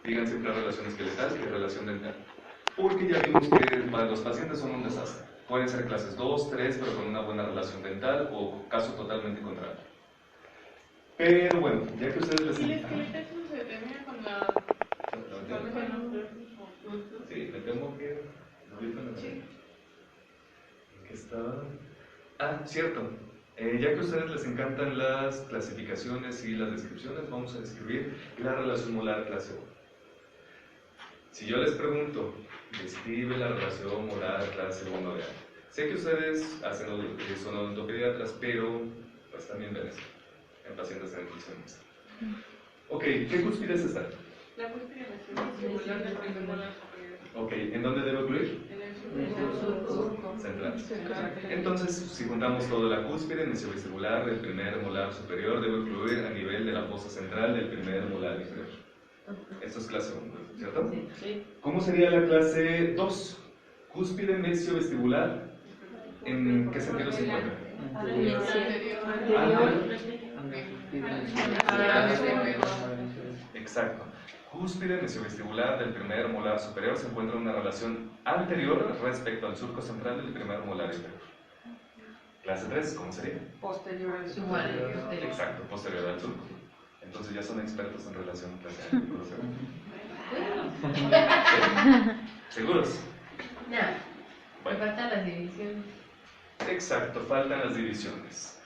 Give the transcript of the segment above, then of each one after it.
Digan siempre relación esqueletal y relación dental. Porque ya vimos que para los pacientes son un desastre. Pueden ser clases 2, 3, pero con una buena relación dental o caso totalmente contrario. Pero bueno, ya que ustedes les... ¿Y el esqueleto se termina con la... Sí, me temo que... Sí. ¿Qué estaba? Ah, cierto. Ya que a ustedes les encantan las clasificaciones y las descripciones, vamos a describir la relación molar clase 1. Si yo les pregunto, describe la relación molar clase 1 de A. Sé que ustedes son odontopediatras, pero pues también ven eso en pacientes en nutricionistas. Ok, ¿qué cúspide es esta? La cúspide vestibular del primer molar superior. Ok, ¿en dónde debe ocluir? En el surco. Central. Entonces, si juntamos toda la cúspide mesiovestibular del primer molar superior, debe ocluir a nivel de la fosa central del primer molar inferior. Esto es clase 1, ¿cierto? Sí. ¿Cómo sería la clase 2? Cúspide mesiovestibular, ¿en qué sentido se encuentra? Anterior. Exacto. Cúspide mesiovestibular del primer molar superior se encuentra en una relación anterior respecto al surco central del primer molar inferior. Clase 3, ¿cómo sería? Posterior al surco. Exacto, posterior al surco. Entonces ya son expertos en relación clase A. ¿Seguros? No, bueno. Faltan las divisiones. Exacto, faltan las divisiones.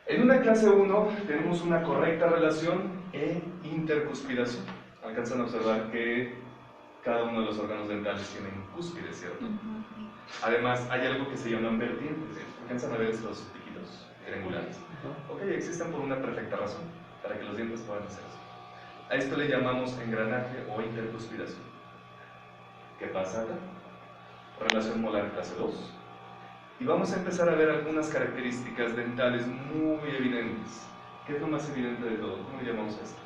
En una clase 1 tenemos una correcta relación e intercuspidación. Alcanzan a observar que cada uno de los órganos dentales tienen cúspide, ¿cierto? Además, hay algo que se llaman vertientes. Alcanzan a ver estos piquitos triangulares. Ok, existen por una perfecta razón, para que los dientes puedan hacer eso. A esto le llamamos engranaje o intercuspidación. ¿Qué pasa acá? Relación molar clase 2. Y vamos a empezar a ver algunas características dentales muy evidentes. ¿Qué es lo más evidente de todo? ¿Cómo le llamamos a esto?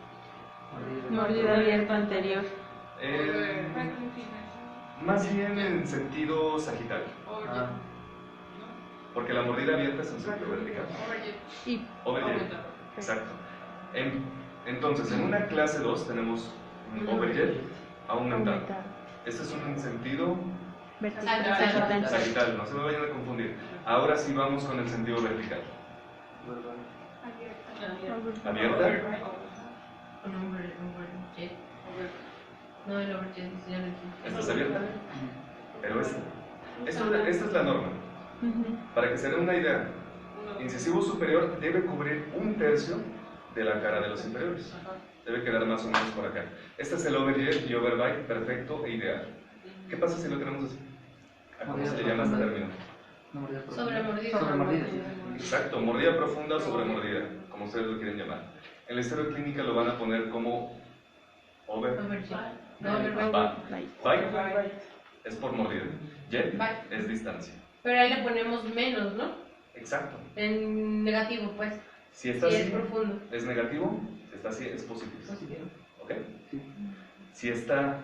Mordida abierta anterior. Más bien en sentido sagital. Porque la mordida abierta es en sentido vertical. Overjet. Exacto. Entonces, en una clase 2 tenemos un overjet aumentado. Este es un sentido sagital, no se me vayan a confundir. Ahora sí vamos con el sentido vertical. ¿Abierta? No, el overjet ya lo dije. ¿Esta es abierta? Pero esta. Esta es la norma. Para que se den una idea, incisivo superior debe cubrir 1/3 de la cara de los inferiores. Debe quedar más o menos por acá. Este es el overjet y overbite perfecto e ideal. ¿Qué pasa si lo tenemos así? ¿A cómo se le llama este término? Sobremordida. Exacto, mordida profunda o sobremordida, como ustedes lo quieren llamar. En la historia clínica lo van a poner como overbite. Bite es por mordida. Jet es distancia. Pero ahí le ponemos menos, ¿no? Exacto. En negativo, pues. Si está así, es profundo. Es negativo, si está así, es positivo. ¿Ok? Si está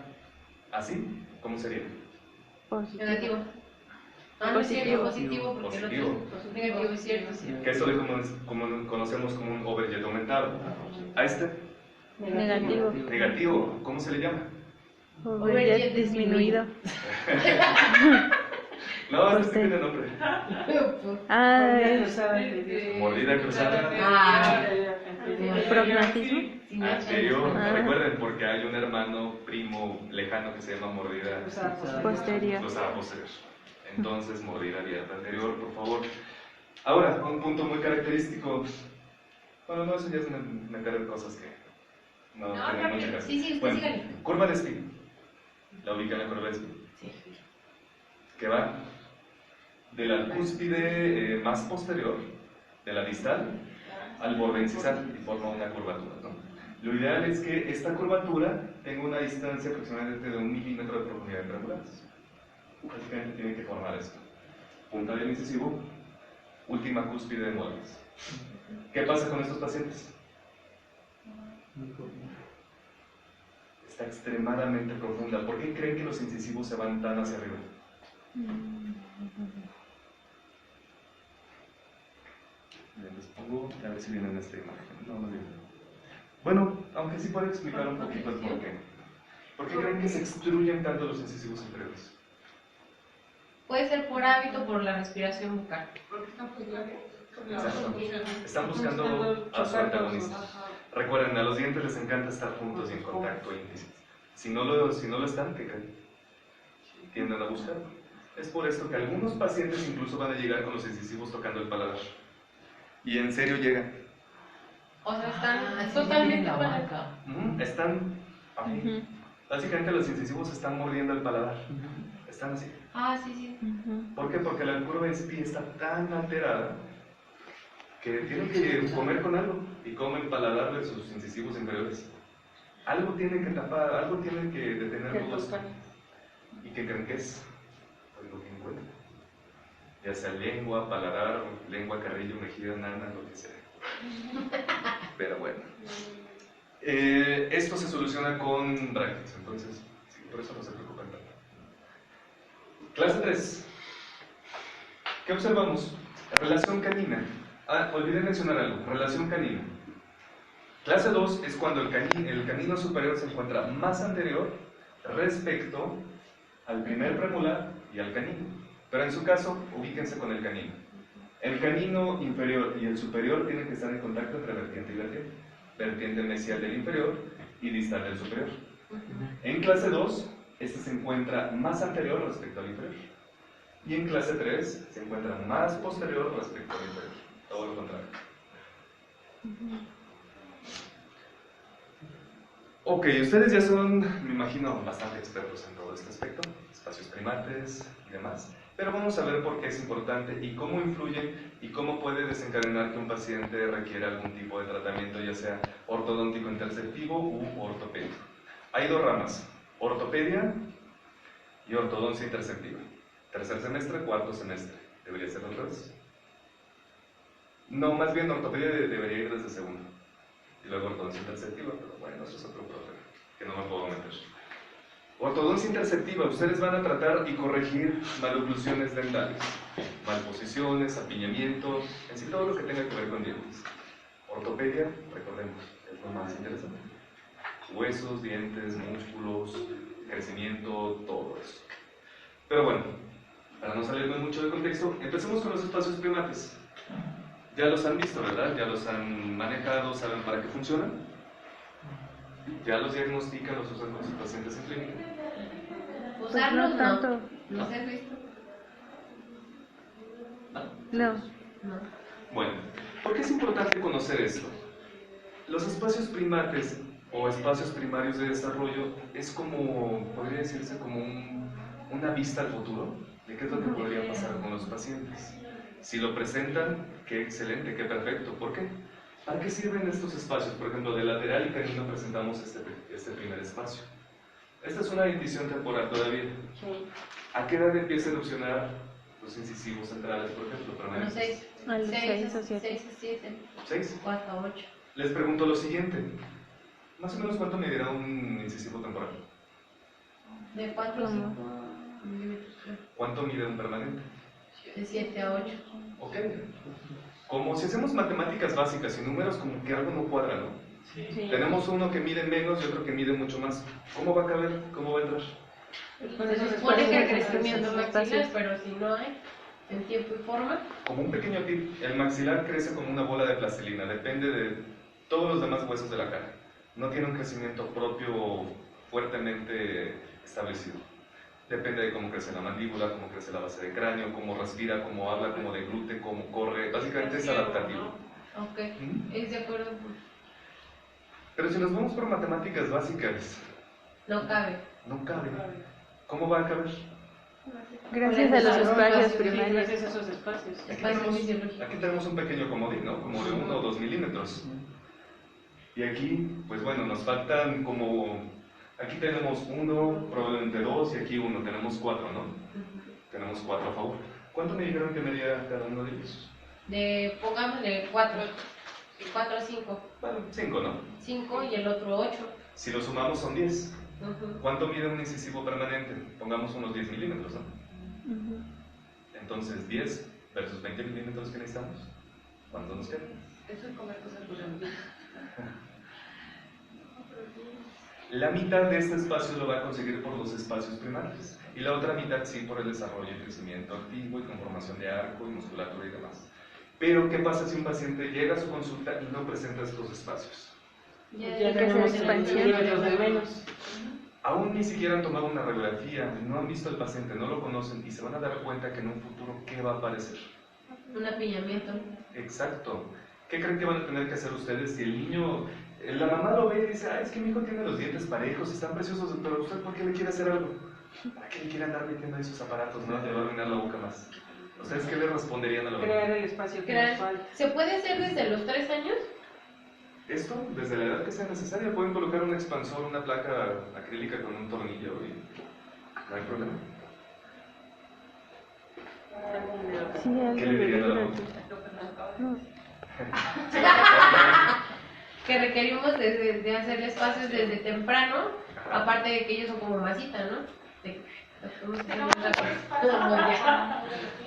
así, ¿cómo sería? Negativo. No es cierto, positivo, porque positivo. Negativo es cierto. Que esto como conocemos como un overjet aumentado. ¿A este? Negativo. Negativo, ¿cómo se le llama? Overjet disminuido. No, este tiene nombre. Mordida cruzada. Prognatismo. Anterior, recuerden, porque hay un hermano primo lejano que se llama mordida Posterior. cruzada posterior. Entonces, mordida abierta anterior, por favor. Ahora, un punto muy característico. Bueno, no, eso ya es meter cosas que no tienen mucha casa. Sí, bueno, síganle. curva de Spin. ¿La ubican la curva de Spin? Sí. Que va de la cúspide más posterior, de la distal, al borde incisal y forma una curvatura, ¿no? Lo ideal es que esta curvatura tenga una distancia aproximadamente de 1 milímetro de profundidad entre angulares. Básicamente tiene que formar esto. Punta del incisivo, última cúspide de molares. ¿Qué pasa con estos pacientes? Está extremadamente profunda. ¿Por qué creen que los incisivos se van tan hacia arriba? Les pongo, a ver si viene en esta imagen. No viene. Bueno, aunque sí puede explicar un poquito el porqué. qué creen que se excluyen tanto los incisivos inferiores? Puede ser por hábito o por la respiración bucal. Porque están pulgares. Exacto. Están buscando a su antagonista. Recuerden, a los dientes les encanta estar juntos y en contacto íntimo. Si no lo están, ¿qué creen? Tienden a buscarlo. Es por esto que algunos pacientes incluso van a llegar con los incisivos tocando el paladar. Y en serio llegan. O sea, están totalmente Están ahí. Ujú. Básicamente los incisivos están mordiendo el paladar. Están así. Ah, sí, sí. Ujú. ¿Por qué? Porque la curva de Spee está tan alterada que tienen que comer con algo y comen paladar de sus incisivos inferiores. Algo tienen que tapar, algo tienen que detener todo esto. ¿Y qué creen que es? Pues lo que encuentran. Ya sea lengua, paladar, lengua, carrillo, mejilla, nana, lo que sea. Pero bueno. Esto se soluciona con brackets, entonces, sí, por eso no se preocupen tanto. Clase 3. ¿Qué observamos? Relación canina. Olvidé mencionar algo. Relación canina. Clase 2 es cuando el canino superior se encuentra más anterior respecto al primer premolar y al canino. Pero en su caso, ubíquense con el canino. El canino inferior y el superior tienen que estar en contacto entre vertiente y vertiente. Vertiente mesial del inferior y distal del superior. En clase 2, este se encuentra más anterior respecto al inferior. Y en clase 3 se encuentra más posterior respecto al inferior. Todo lo contrario. Ok, ustedes ya son, me imagino, bastante expertos en todo este aspecto, espacios primates y demás. Pero vamos a ver por qué es importante y cómo influye y cómo puede desencadenar que un paciente requiera algún tipo de tratamiento, ya sea ortodóntico interceptivo u ortopédico. Hay dos ramas, ortopedia y ortodoncia interceptiva. Tercer semestre, cuarto semestre. ¿Debería ser al revés? No, más bien ortopedia debería ir desde segundo. Y luego ortodoncia interceptiva, pero bueno, eso es otro problema, que no me puedo meter. Ortodoncia interceptiva, ustedes van a tratar y corregir maloclusiones dentales, malposiciones, apiñamiento, en sí todo lo que tenga que ver con dientes. Ortopedia, recordemos, es lo más interesante. Huesos, dientes, músculos, crecimiento, todo eso. Pero bueno, para no salirme mucho de contexto, empecemos con los espacios primates. Ya los han visto, ¿verdad? Ya los han manejado, saben para qué funcionan. Ya los diagnostican, los usan con sus pacientes en clínica. Pues Usarlos no tanto. no se ha visto. No. No. Bueno, ¿por qué es importante conocer esto? Los espacios primates o espacios primarios de desarrollo es como, podría decirse como una vista al futuro de qué es lo que podría pasar con los pacientes. Si lo presentan, qué excelente, qué perfecto. ¿Por qué? ¿Para qué sirven estos espacios? Por ejemplo, de lateral y canino presentamos este primer espacio. Esta es una dentición temporal todavía. ¿A qué edad empieza a erupcionar los incisivos centrales, por ejemplo? Bueno, Permanentes? 6. A los 6 o 7. 6 a 7. 6. O hasta 8. Les pregunto lo siguiente. ¿Más o menos cuánto medirá un incisivo temporal? De 4 a 5 milímetros. ¿Cuánto mide un permanente? De 7 a 8. Ok. Como si hacemos matemáticas básicas y números, como que algo no cuadra, ¿no? Sí. Tenemos uno que mide menos y otro que mide mucho más. ¿Cómo va a caber? ¿Cómo va a entrar? Se supone que el crecimiento maxilar, pero si no hay, en tiempo y forma. Como un pequeño tip, el maxilar crece como una bola de plastilina, depende de todos los demás huesos de la cara. No tiene un crecimiento propio fuertemente establecido. Depende de cómo crece la mandíbula, cómo crece la base del cráneo, cómo respira, cómo habla, cómo deglute, cómo corre. Básicamente es adaptativo. Ok, es de acuerdo. Pero si nos vamos por matemáticas básicas, No cabe. no cabe. ¿Cómo va a caber? Gracias a los espacios primarios. Gracias a esos espacios. Aquí tenemos un pequeño comodín, ¿no? Como de 1 o 2 milímetros. Y aquí, pues bueno, nos faltan como... Aquí tenemos 1, probablemente 2 y aquí 1. Tenemos 4, ¿no? Tenemos 4 a favor. ¿Cuánto me dijeron que medía cada uno de ellos? Pongámosle 4. 4 a 5. Bueno, 5, ¿no? 5 y el otro 8. Si lo sumamos son 10. ¿Cuánto mide un incisivo permanente? Pongamos unos 10 milímetros, ¿no? Entonces, 10 versus 20 milímetros que necesitamos. ¿Cuánto nos queda? Eso es comer cosas duras. La mitad de este espacio lo va a conseguir por los espacios primarios y la otra mitad sí por el desarrollo y crecimiento activo y conformación de arco y musculatura y demás. Pero, ¿qué pasa si un paciente llega a su consulta y no presenta estos espacios? Ya tenemos expansión. los de menos. Aún ni siquiera han tomado una radiografía, no han visto al paciente, no lo conocen y se van a dar cuenta que en un futuro, ¿qué va a aparecer? Un apiñamiento. Exacto. ¿Qué creen que van a tener que hacer ustedes si el niño, la mamá lo ve y dice, es que mi hijo tiene los dientes parejos, están preciosos, pero usted ¿por qué le quiere hacer algo? ¿Para qué le quiere andar metiendo esos aparatos? No, le va a arruinar la boca más. ¿Ustedes qué le responderían a la mamá? Crear el espacio que nos falta. ¿Se puede hacer desde los 3 años? Esto, desde la edad que sea necesaria, pueden colocar un expansor, una placa acrílica con un tornillo y no hay problema. Sí, algo ¿Qué le dirían a la mamá? No. Que requerimos de hacer espacios desde temprano, aparte de que ellos son como masita, ¿no?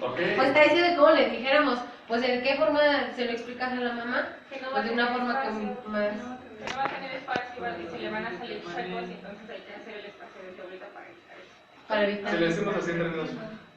Ok. Pues está diciendo cómo le dijéramos, pues de qué forma se lo explicas a la mamá, Que no va pues a de una tener forma espacio. como más Que no va a tener espacio y se le van a salir chuecos y entonces hay que hacer el espacio desde ahorita para evitar eso. para evitar. Si le decimos así en términos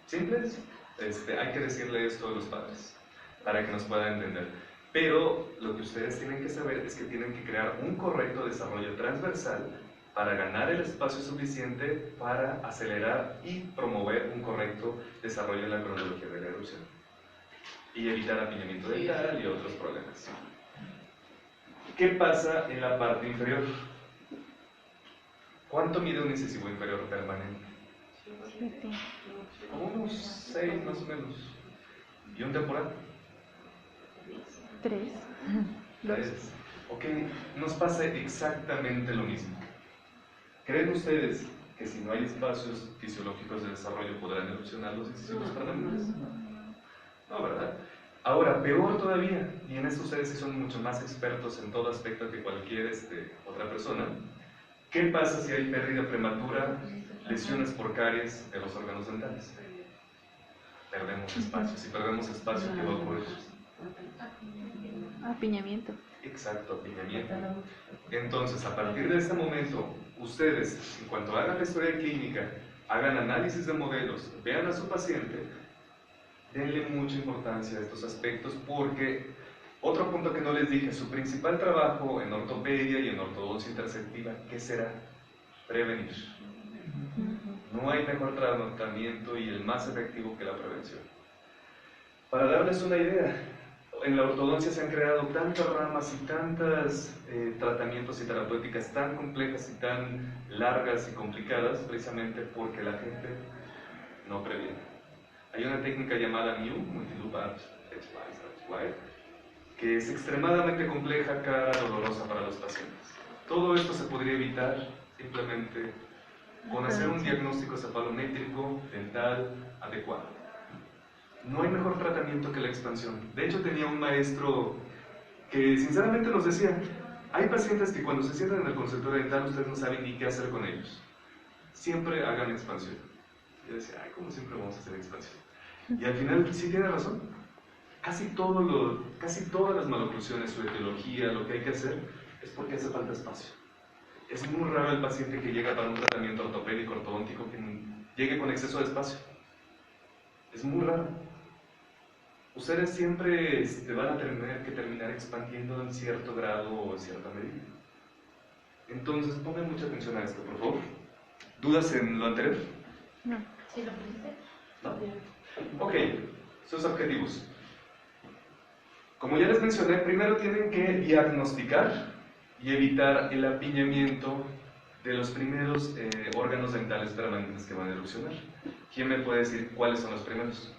simples, hay que decirle esto a los padres para que nos puedan entender. Pero lo que ustedes tienen que saber es que tienen que crear un correcto desarrollo transversal para ganar el espacio suficiente para acelerar y promover un correcto desarrollo en la cronología de la erupción y evitar apiñamiento dental y otros problemas. ¿Qué pasa en la parte inferior? ¿Cuánto mide un incisivo inferior permanente? 7. Como unos 6 más o menos. ¿Y un temporal? 3. 2. 3. Ok, nos pasa exactamente lo mismo. ¿Creen ustedes que si no hay espacios fisiológicos de desarrollo podrán erupcionar los incisivos permanentes? No, ¿verdad? Ahora, peor todavía, y en esto ustedes sí son mucho más expertos en todo aspecto que cualquier otra persona, ¿qué pasa si hay pérdida prematura, lesiones por caries de los órganos dentales? Perdemos espacio. Si perdemos espacio, ¿qué va a ocurrir? Apiñamiento. Exacto, apiñamiento. Entonces, a partir de este momento, ustedes, en cuanto hagan la historia clínica, hagan análisis de modelos, vean a su paciente, denle mucha importancia a estos aspectos porque, otro punto que no les dije, su principal trabajo en ortopedia y en ortodoncia intersectiva, ¿qué será? Prevenir. No hay mejor tratamiento y el más efectivo que la prevención. Para darles una idea, en la ortodoncia se han creado tantas ramas y tantos tratamientos y terapéuticas tan complejas y tan largas y complicadas precisamente porque la gente no previene. Hay una técnica llamada MIU, Multiloop Edgewise, que es extremadamente compleja, cara, dolorosa para los pacientes. Todo esto se podría evitar simplemente con hacer un diagnóstico cefalométrico dental adecuado. No hay mejor tratamiento que la expansión. De hecho, tenía un maestro que sinceramente nos decía, hay pacientes que cuando se sientan en el consultorio dental ustedes no saben ni qué hacer con ellos. Siempre hagan expansión. Y yo decía, ¿cómo siempre vamos a hacer expansión? Y al final sí tiene razón. Casi todas las maloclusiones, su etiología, lo que hay que hacer es porque hace falta espacio. Es muy raro el paciente que llega para un tratamiento ortopédico, ortodóntico, que llegue con exceso de espacio. Es muy raro. Ustedes siempre van a tener que terminar expandiendo en cierto grado o en cierta medida. Entonces, pongan mucha atención a esto, por favor. ¿Dudas en lo anterior? No. ¿Sí lo pusiste? ¿No? Ok, sus objetivos. Como ya les mencioné, primero tienen que diagnosticar y evitar el apiñamiento de los primeros órganos dentales permanentes que van a erupcionar. ¿Quién me puede decir cuáles son los primeros?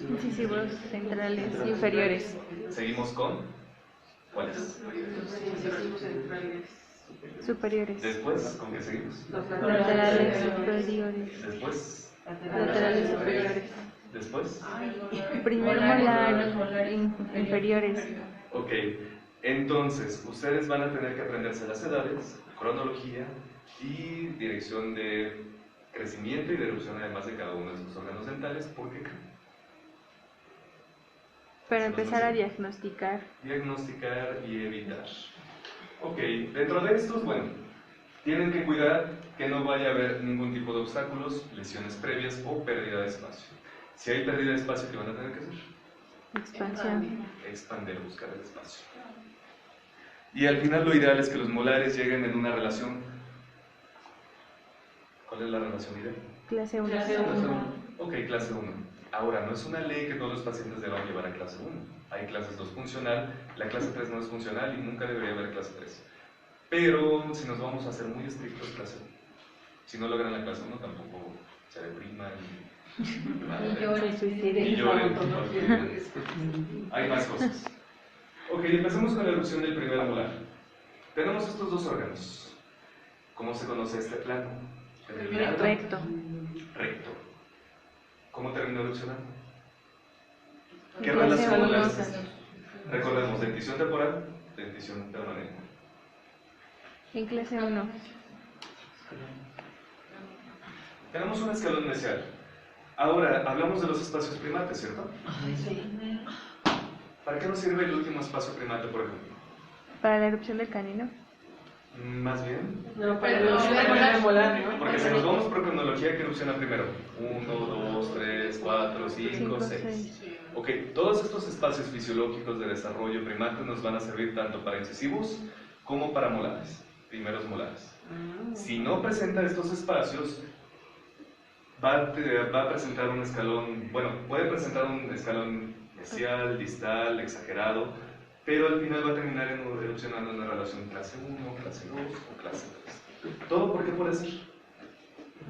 Incisivos centrales inferiores. Seguimos con ¿cuáles? Incisivos centrales. Superiores. Después, ¿con qué seguimos? Laterales superiores. Después, Laterales superiores. después. Primer molar inferiores. Ok, entonces ustedes van a tener que aprenderse las edades, cronología y dirección de crecimiento y de erupción además de cada uno de sus órganos dentales. ¿Por qué? Para empezar a diagnosticar. Diagnosticar y evitar. Ok, dentro de estos, bueno, Tienen que cuidar que no vaya a haber ningún tipo de obstáculos, lesiones previas o pérdida de espacio. Si hay pérdida de espacio, ¿qué van a tener que hacer? Expansión. Expandir, buscar el espacio. Y al final lo ideal es que los molares lleguen en una relación. ¿Cuál es la relación ideal? Clase 1. Ok, clase 1. Ahora, no es una ley que todos los pacientes deban llevar a clase 1. Hay clases 2 funcional, la clase 3 no es funcional y nunca debería haber clase 3. Pero si nos vamos a hacer muy estrictos, clase 1. Si no logran la clase 1, tampoco se depriman y lloren. Porque hay más cosas. Ok, empecemos con la erupción del primer molar. Tenemos estos dos órganos. ¿Cómo se conoce este plano? Recto. Recto. ¿Cómo terminó erupcionando? ¿Qué Clase relación uno. molar es esta? Recordemos, dentición temporal, dentición permanente. En clase 1. Tenemos un escalón mesial. Ahora, hablamos de los espacios primates, ¿cierto? ¿Para qué nos sirve el último espacio primate, por ejemplo? Para la erupción del canino. Más bien, No, Pero pero no, no, no, molar, ¿no? porque si nos vamos por cronología, ¿qué erupciona primero? 1, 2, 3, 4, 5, 5, 6. 6. Ok, todos estos espacios fisiológicos de desarrollo primate nos van a servir tanto para incisivos como para molares, primeros molares. Si no presenta estos espacios, va a presentar un escalón, bueno, puede presentar un escalón mesial, distal, exagerado, pero al final va a terminar erupcionando en una relación clase 1, clase 2 o clase 3. ¿Todo por qué puede ser?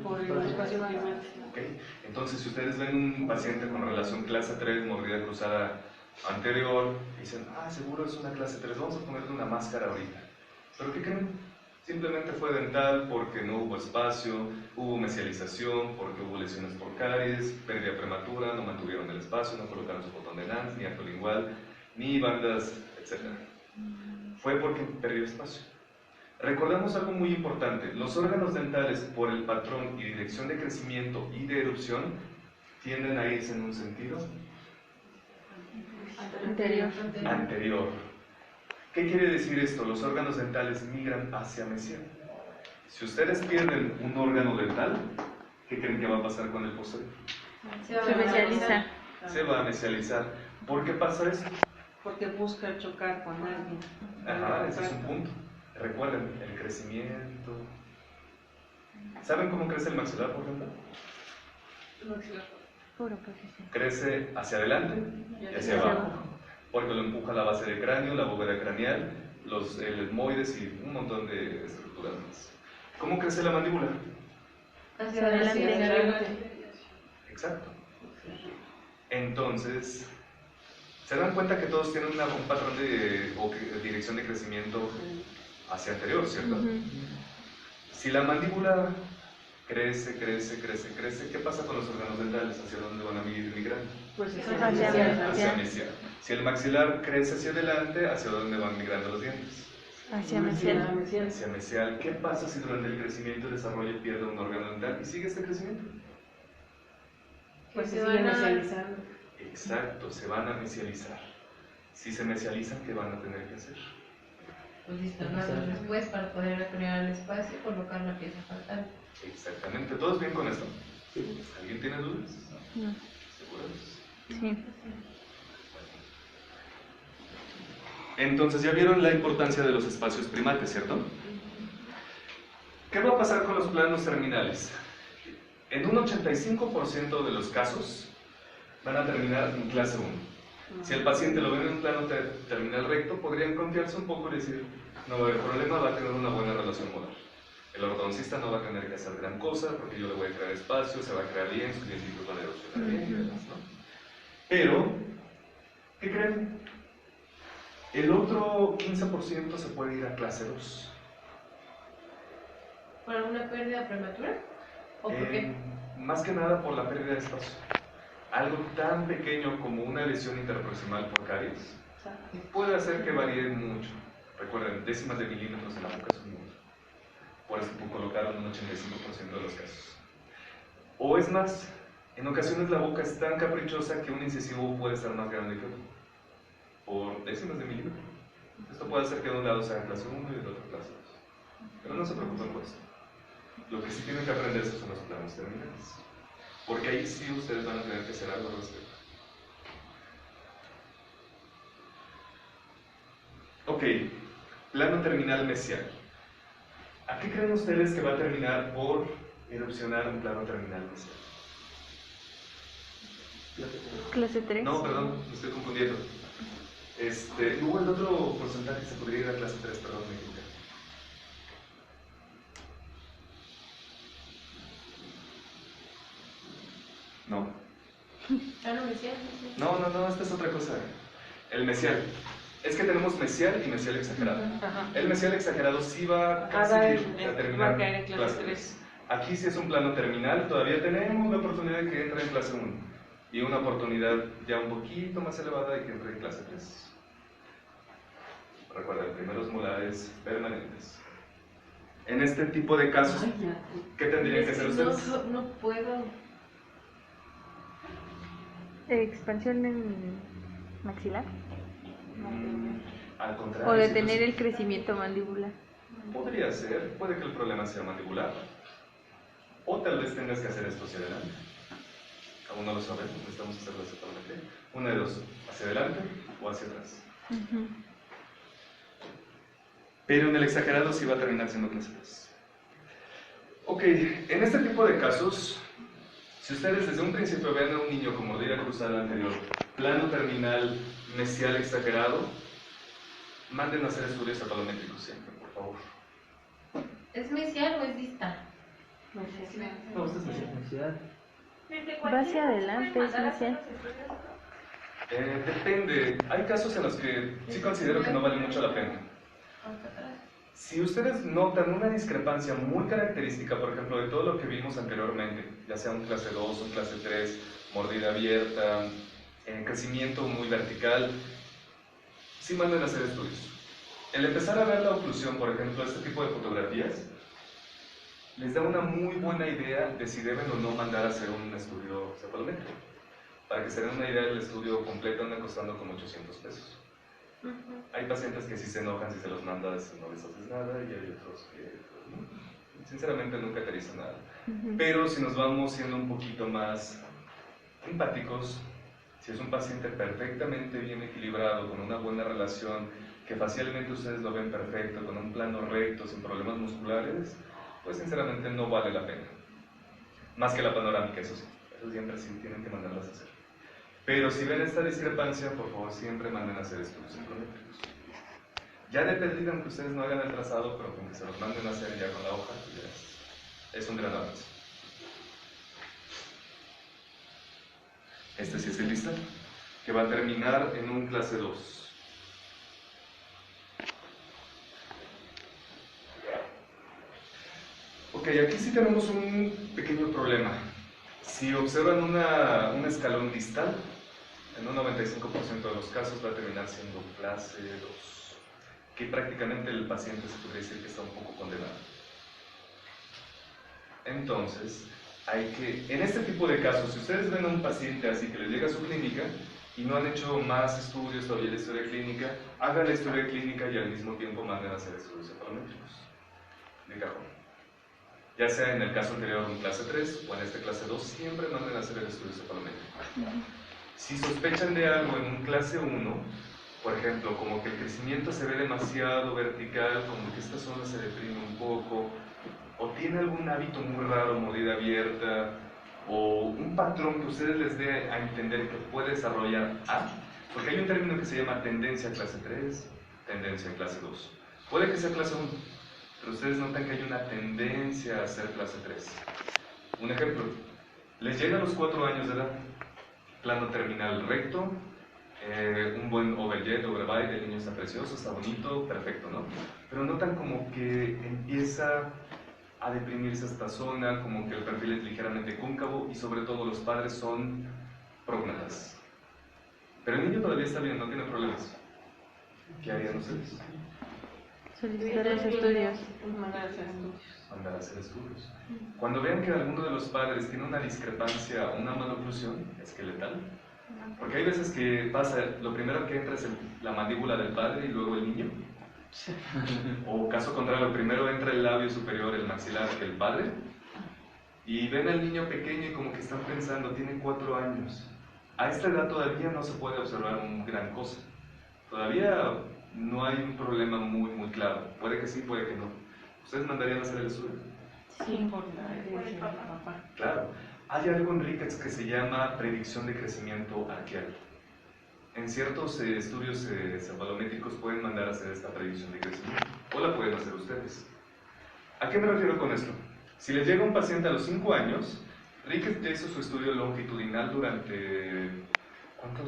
Por el espacio primario. Okay. Entonces, si ustedes ven un paciente con relación clase 3, mordida cruzada anterior, dicen, seguro es una clase 3, vamos a ponerle una máscara ahorita. ¿Pero qué creen? Simplemente fue dental porque no hubo espacio, hubo mesialización porque hubo lesiones por caries, pérdida prematura, no mantuvieron el espacio, no colocaron su botón de Nance, ni arcolingual, ni bandas, etc. Fue porque perdió espacio. Recordemos algo muy importante, los órganos dentales por el patrón y dirección de crecimiento y de erupción tienden a irse en un sentido anterior. ¿Qué quiere decir esto? Los órganos dentales migran hacia mesial. Si ustedes pierden un órgano dental, ¿qué creen que va a pasar con el posterior? Se mesializa. Se va a mesializar. ¿Por qué pasa eso? Porque busca chocar con alguien. Ajá, ese es un punto. Recuerden, el crecimiento. ¿Saben cómo crece el maxilar, por ejemplo? Puro profesión. Crece hacia adelante y hacia abajo, porque lo empuja la base del cráneo, la bóveda craneal, el etmoides y un montón de estructuras más. ¿Cómo crece la mandíbula? Hacia adelante. adelante. Exacto. Entonces, ¿se dan cuenta que todos tienen un patrón de dirección de crecimiento hacia anterior, cierto? Si la mandíbula crece, ¿qué pasa con los órganos dentales? ¿Hacia dónde van a migrar? Pues Hacia mesial. Si el maxilar crece hacia adelante, ¿hacia dónde van migrando los dientes? Hacia mesial. Hacia mesial. ¿Qué pasa si durante el crecimiento y desarrollo pierde un órgano dental y sigue este crecimiento? Pues se sigue mesializando. Exacto, se van a mesializar. Si se mesializan, ¿qué van a tener que hacer? Pues distornarlos después para poder crear el espacio y colocar la pieza faltante. Exactamente. ¿Todos bien con esto? ¿Alguien tiene dudas? No. ¿Seguros? Sí. Entonces ya vieron la importancia de los espacios primates, ¿cierto? ¿Qué va a pasar con los planos terminales? En un 85% de los casos van a terminar en clase 1. Si el paciente lo ve en un plano terminal recto, podrían confiarse un poco y decir, no va a haber problema, va a tener una buena relación molar. El ortodoncista no va a tener que hacer gran cosa porque yo le voy a crear espacio, se va a crear bien, sus dientitos van a erosionar bien y demás, ¿no? Pero, ¿qué creen? El otro 15% se puede ir a clase 2. ¿Por alguna pérdida prematura? ¿O por qué? Más que nada por la pérdida de espacio. Algo tan pequeño como una lesión interproximal por caries puede hacer que varíe mucho. Recuerden, décimas de milímetros en la boca es un mundo. Por eso colocaron un 85% de los casos. O es más, en ocasiones la boca es tan caprichosa que un incisivo puede ser más grande que otro, por décimas de milímetro. Esto puede hacer que de un lado sea clase 1 y del otro clase Pero no se preocupen por eso. Lo que sí tienen que aprenderse son los planos terminales. Porque ahí sí ustedes van a tener que hacer algo al respecto. Ok, plano terminal mesial. ¿A qué creen ustedes que va a terminar por erupcionar un plano terminal mesial? Clase 3. No, perdón, me estoy confundiendo. Luego el otro porcentaje se podría ir a clase 3, perdón, me equivoqué. No. Plano mesial. No, esta es otra cosa. El mesial. Es que tenemos mesial y mesial exagerado. Ajá. El mesial exagerado sí va casi va a a terminar caer en clase clase 3. Aquí sí es un plano terminal, todavía tenemos la oportunidad de que entre en clase 1 y una oportunidad ya un poquito más elevada de que entre en clase 3. Recuerden, primeros molares permanentes. En este tipo de casos, Ay, ya. ¿qué tendrían que hacer ustedes? No puedo. Expansión en maxilar. Al contrario. O si detener los- el crecimiento mandibular. Podría ser, puede que el problema sea mandibular. O tal vez tengas que hacer esto hacia adelante. Aún no lo sabemos, necesitamos hacerlo exactamente. Una de dos, hacia adelante o hacia atrás. Ujú. Pero en el exagerado sí va a terminar siendo clase 3. Ok, en este tipo de casos, si ustedes desde un principio ven a un niño con mordida cruzada anterior, plano terminal, mesial exagerado, manden a hacer estudios cefalométricos siempre, por favor. ¿Es mesial o es distal? No, esta es necesidad. Va hacia adelante, es mesial. Depende, hay casos en los que sí considero que no vale mucho la pena. Si ustedes notan una discrepancia muy característica, por ejemplo, de todo lo que vimos anteriormente, ya sea un clase 2, un clase 3, mordida abierta, crecimiento muy vertical, sí manden a hacer estudios. El empezar a ver la oclusión, por ejemplo, este tipo de fotografías, les da una muy buena idea de si deben o no mandar a hacer un estudio cefalométrico. Para que se den una idea, el estudio completo anda costando como 800 pesos. Hay pacientes que sí se enojan si se los mandas y no les haces nada, y hay otros que, pues, no, sinceramente, nunca aterrizan nada. Ujú. Pero si nos vamos siendo un poquito más empáticos, si es un paciente perfectamente bien equilibrado, con una buena relación, que facialmente ustedes lo ven perfecto, con un plano recto, sin problemas musculares, pues sinceramente no vale la pena. Más que la panorámica, eso sí. Eso siempre sí tienen que mandarlas a hacer. Pero si ven esta discrepancia, por favor siempre manden a hacer estudios psicométricos. Ya de perdida, aunque ustedes no hagan el trazado, pero con que se los manden a hacer ya con la hoja, ya es un gran avance. Este sí es el lista, que va a terminar en un clase 2. Ok, aquí sí tenemos un pequeño problema. Si observan un escalón distal, en un 95% de los casos va a terminar siendo clase 2, que prácticamente el paciente se podría decir que está un poco condenado. Entonces, en este tipo de casos, si ustedes ven a un paciente así que les llega a su clínica y no han hecho más estudios todavía de historia clínica, hagan la historia clínica y al mismo tiempo manden a hacer estudios cefalométricos de cajón. Ya sea en el caso anterior un clase 3 o en este clase 2, siempre manden a hacer el estudio cefalométrico. Si sospechan de algo en un clase 1, por ejemplo, como que el crecimiento se ve demasiado vertical, como que esta zona se deprime un poco, o tiene algún hábito muy raro, mordida abierta, o un patrón que ustedes les dé a entender que puede desarrollar A, porque hay un término que se llama tendencia a clase 3, tendencia a clase 2. Puede que sea clase 1, pero ustedes notan que hay una tendencia a ser clase 3. Un ejemplo, les llega a los 4 años de edad, plano terminal recto, un buen overjet, overbite, el niño está precioso, está bonito, perfecto, ¿no? Pero notan como que empieza a deprimirse esta zona, como que el perfil es ligeramente cóncavo y sobre todo los padres son prógnatas. Pero el niño todavía está bien, no tiene problemas. ¿Qué harían ustedes? Solicitar los estudios. Mandar a hacer estudios. Mandar a hacer estudios. Cuando vean que alguno de los padres tiene una discrepancia, una maloclusión esqueletal, porque hay veces que pasa, lo primero que entra es la mandíbula del padre y luego el niño. O caso contrario, primero entra el labio superior, el maxilar, que el padre, y ven al niño pequeño y como que están pensando, tiene 4 años. A esta edad todavía no se puede observar un gran cosa. Todavía no hay un problema muy claro. Puede que sí, puede que no. ¿Ustedes mandarían a hacer el estudio? Sí, por la herencia del papá. Claro. Hay algo en Ricketts que se llama predicción de crecimiento arqueal. En ciertos estudios cefalométricos pueden mandar a hacer esta predicción de crecimiento, o la pueden hacer ustedes. ¿A qué me refiero con esto? Si les llega un paciente a los 5 años, Ricketts hizo su estudio longitudinal durante... ¿cuántos